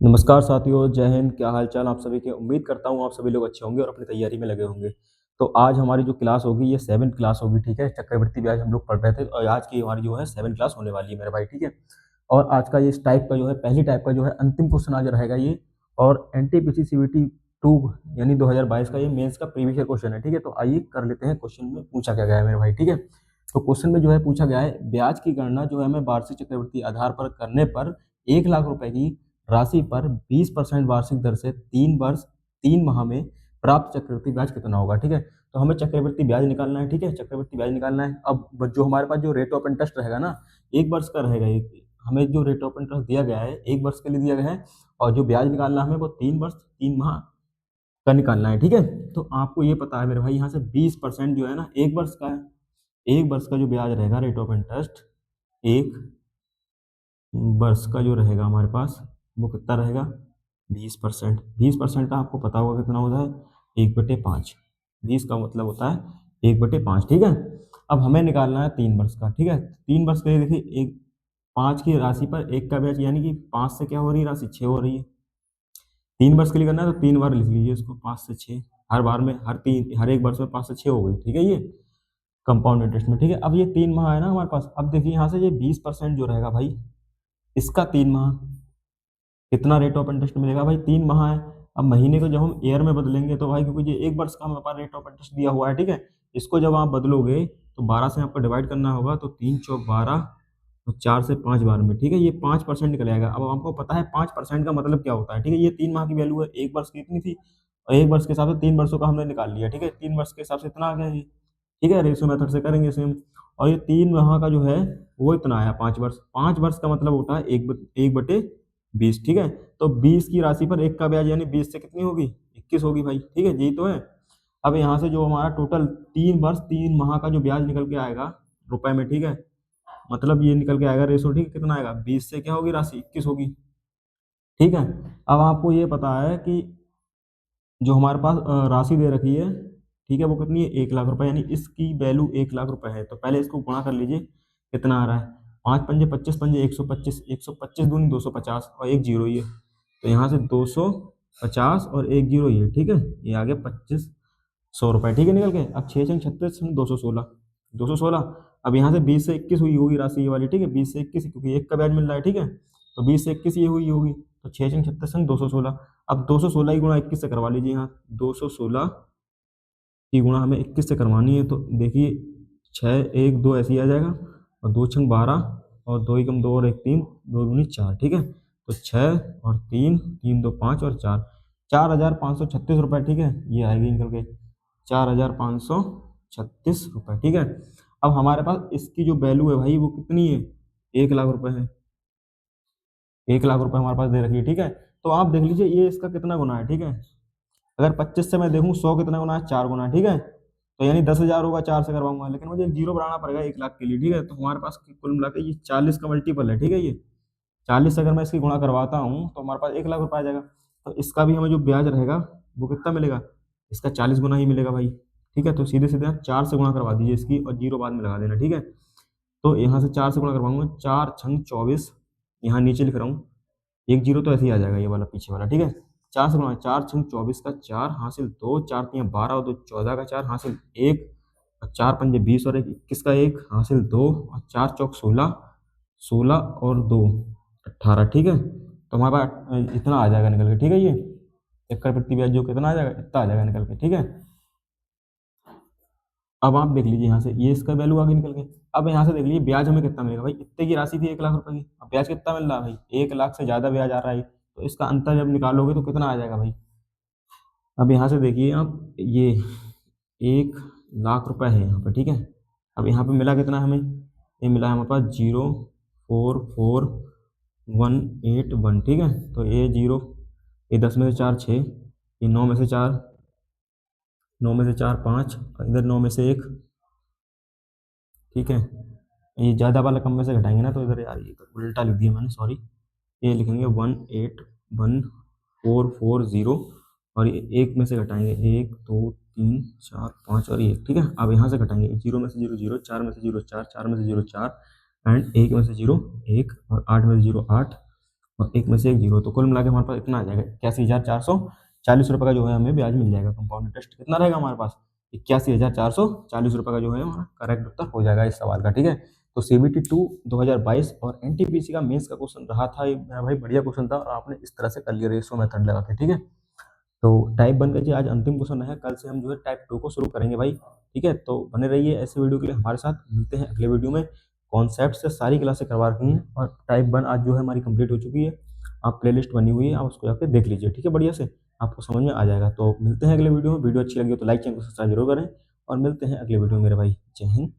नमस्कार साथियों, जय हिंद। क्या हाल चाल आप सभी के। उम्मीद करता हूँ आप सभी लोग अच्छे होंगे और अपनी तैयारी में लगे होंगे। तो आज हमारी जो क्लास होगी ये 7th क्लास होगी, ठीक है। चक्रवृद्धि ब्याज हम लोग पढ़ रहे थे और आज की हमारी जो है 7th क्लास होने वाली है मेरे भाई, ठीक है। और आज का ये इस टाइप का जो है पहली टाइप का जो है अंतिम क्वेश्चन आज रहेगा ये। और एनटीपीसी सीबीटी 2 यानी 2022 का ये मेंस का प्रीवियस ईयर क्वेश्चन है, ठीक है। तो आइए कर लेते हैं। क्वेश्चन में पूछा क्या गया है मेरे भाई, ठीक है। तो क्वेश्चन में जो है पूछा गया है, ब्याज की गणना जो है हमें वार्षिक चक्रवृद्धि आधार पर करने पर 1 लाख रुपए की राशि पर 20% वार्षिक दर से 3 वर्ष 3 माह में प्राप्त चक्रवृद्धि ब्याज कितना होगा, ठीक है। तो हमें चक्रवृद्धि ब्याज निकालना है, ठीक है। चक्रवृद्धि ब्याज निकालना है। अब जो हमारे पास जो रेट ऑफ इंटरेस्ट रहेगा ना, 1 वर्ष का रहेगा। एक हमें जो रेट ऑफ इंटरेस्ट दिया गया है 1 वर्ष के लिए दिया गया है, और जो ब्याज निकालना है हमें वो 3 वर्ष 3 माह का निकालना है, ठीक है। तो आपको ये पता है मेरे भाई, यहाँ से 20% जो है ना 1 वर्ष का है। 1 वर्ष का जो ब्याज रहेगा रेट ऑफ इंटरेस्ट 1 वर्ष का जो रहेगा हमारे पास वो कितना रहेगा 20%। 20% का आपको पता होगा कितना होता है 1/5। 20 का मतलब होता है 1/5, ठीक है। अब हमें निकालना है 3 वर्ष का, ठीक है। 3 वर्ष के लिए देखिए, एक 5 की राशि पर 1 का ब्याज, यानी कि 5 से क्या हो रही है राशि 6 हो रही है। 3 वर्ष के लिए करना है तो 3 बार लिख लीजिए इसको, 5 से 6 हर बार में, हर एक वर्ष में 5 से 6 हो गई, ठीक है। ये कंपाउंड इंटरेस्ट में, ठीक है। अब ये 3 माह है ना हमारे पास। अब देखिए यहाँ से ये 20% जो रहेगा भाई, इसका 3 माह कितना रेट ऑफ इंटरेस्ट मिलेगा भाई, 3 माह है। अब महीने को जब हम ईयर में बदलेंगे तो भाई, क्योंकि ये 1 वर्ष का हमारे पास रेट ऑफ इंटरेस्ट दिया हुआ है, ठीक है। इसको जब आप बदलोगे तो 12 से आपको डिवाइड करना होगा, तो 3 चौक 12 और 4 से 5 बार में, ठीक है। ये 5% निकल आएगा। अब आपको पता है 5% का मतलब क्या होता है, ठीक है। ये 3 माह की वैल्यू है, 1 वर्ष की इतनी थी और 1 वर्ष के हिसाब से 3 वर्षों का हमने निकाल लिया, ठीक है। 3 वर्ष के हिसाब से इतना आ गया ये, ठीक है। रेशियो मेथड से करेंगे सेम। और ये 3 माह का जो है वो इतना आया 5 वर्ष। 5 वर्ष का मतलब होता है 1/20, ठीक है। तो 20 की राशि पर 1 का ब्याज, यानी 20 से कितनी होगी 21 होगी भाई, ठीक है। यही तो है। अब यहाँ से जो हमारा टोटल 3 वर्ष 3 माह का जो ब्याज निकल के आएगा रुपए में, ठीक है, मतलब ये निकल के आएगा रेशो, ठीक है। कितना आएगा 20 से क्या होगी राशि 21 होगी, ठीक है। अब आपको ये पता है कि जो हमारे पास राशि दे रखी है, ठीक है, वो कितनी है 1 लाख रुपए, यानी इसकी वैल्यू 1 लाख रुपए है। तो पहले इसको गुणा कर लीजिए, कितना आ रहा है 5 पंजे 25 पंजे 125, 125 दूनी 250 और एक जीरो ये। तो यहाँ से 250 और एक जीरो ये, ठीक है। ये आ गया 2500 रुपए, ठीक है, निकल के। अब 6 छंग 36 216, 216। अब यहाँ से 20 से 21 हुई होगी राशि ये वाली, ठीक है। 20 से 21 क्योंकि 1 का ब्याज मिल रहा है, ठीक है। तो 20 से 21 ये हुई होगी। तो 6 छंग 36 216। अब 216 की गुणा 21 से करवा लीजिए। यहाँ 216 की गुणा हमें 21 से करवानी है, तो देखिए 6 1 2 ऐसे ही आ जाएगा, और 2 छंग 12 और 2 एकम 2 और 1 3, 2 दूनी 4, ठीक है। तो 6 और 3, 3 2 5 और 4, 4,536 रुपये, ठीक है। ये आएगी निकल के 4,536 रुपये, ठीक है। अब हमारे पास इसकी जो वैल्यू है भाई वो कितनी है 1 लाख रुपए है। 1 लाख रुपए हमारे पास दे रखी है, ठीक है। तो आप देख लीजिए ये इसका कितना गुना है, ठीक है। अगर 25 से मैं देखूँ 100 कितना गुना है 4 गुना, ठीक है। तो यानी 10,000 होगा, 4 से करवाऊंगा, लेकिन मुझे एक जीरो बढ़ाना पड़ेगा 1 लाख के लिए, ठीक है। तो हमारे पास कुल मिला के ये 40 का मल्टीपल है, ठीक है। ये 40 से अगर मैं इसकी गुणा करवाता हूँ तो हमारे पास 1 लाख रुपए आ जाएगा। तो इसका भी हमें जो ब्याज रहेगा वो कितना मिलेगा, इसका 40 गुना ही मिलेगा भाई, ठीक है। तो सीधे सीधे आप 4 से गुणा करवा दीजिए इसकी और जीरो बाद में लगा देना, ठीक है। तो यहाँ से 4 से गुणा करवाऊंगा, 4 छंग 24, यहाँ नीचे लिख रहा हूँ, एक जीरो तो ऐसे ही आ जाएगा ये वाला पीछे वाला, ठीक है। 4 से गुणा, 4 छंग 24 का 4 हासिल 2, 4 तियां 12 और 2 14 का 4 हासिल 1, और 4 पंजे 20 और 1 21 का 1 हासिल 2, और 4 चौक 16, 16 और 2 18, ठीक है। तो हमारे पास इतना आ जाएगा निकल के, ठीक है। ये चक्रवृद्धि ब्याज जो कितना आ जाएगा, इतना आ जाएगा निकल के, ठीक है। अब आप देख लीजिए यहाँ से ये इसका वैल्यू आगे निकल के। अब यहाँ से देख लीजिए ब्याज हमें कितना मिलेगा भाई, इतने की राशि थी 1 लाख रुपए की, अब ब्याज कितना मिल रहा है भाई 1 लाख से ज्यादा ब्याज आ रहा है। तो इसका अंतर जब निकालोगे तो कितना आ जाएगा भाई। अब यहाँ से देखिए आप, ये 1 लाख रुपए है यहाँ पे, ठीक है। अब यहाँ पे मिला कितना हमें, ये मिला है हमारे पास 044,181, ठीक है। तो ये जीरो, ये 10 में से 4 6, ये 9 में से 4, 9 में से 4 5, इधर 9 में से 1, ठीक है। ये ज़्यादा वाला कम में से घटाएंगे ना, तो इधर यार ये उल्टा लिख दिया मैंने, सॉरी। ये लिखेंगे 181,440, और ये एक में से घटाएंगे 1 2 3 4 5 और 1, ठीक है। अब यहाँ से घटाएंगे, जीरो में से जीरो जीरो, 4 में से जीरो 4, 4 में से जीरो 4, एंड 1 में से जीरो 1, और 8 में से जीरो 8, और एक में से एक जीरो, तो कुल मिला के हमारे पास इतना आ जाएगा 81,440 रुपये का जो है हमें ब्याज मिल जाएगा। कंपाउंड इंटरेस्ट कितना रहेगा हमारे पास? 81,440 रुपये का जो है हमारा करेक्ट उत्तर हो जाएगा इस सवाल का। ठीक है, तो CBT 2 2022 और NTPC का मेंस का क्वेश्चन रहा था ये मेरा भाई, बढ़िया क्वेश्चन था और आपने इस तरह से कर लिया रेशो मेथड लगा के। ठीक है, तो टाइप 1 का जी आज अंतिम क्वेश्चन है, कल से हम जो है टाइप 2 को शुरू करेंगे भाई। ठीक है, तो बने रहिए ऐसे वीडियो के लिए हमारे साथ। मिलते हैं अगले वीडियो में। कॉन्सेप्ट से सारी क्लासें करवा रखी हैं और टाइप 1 आज जो है हमारी कंप्लीट हो चुकी है। आप प्लेलिस्ट बनी हुई है, आप उसको जाकर देख लीजिए। ठीक है, बढ़िया से आपको समझ में आ जाएगा। तो मिलते हैं अगले वीडियो में। वीडियो अच्छी लगी हो तो लाइक चैनल को सब्सक्राइब जरूर करें और मिलते हैं अगले वीडियो में मेरे भाई। जय हिंद।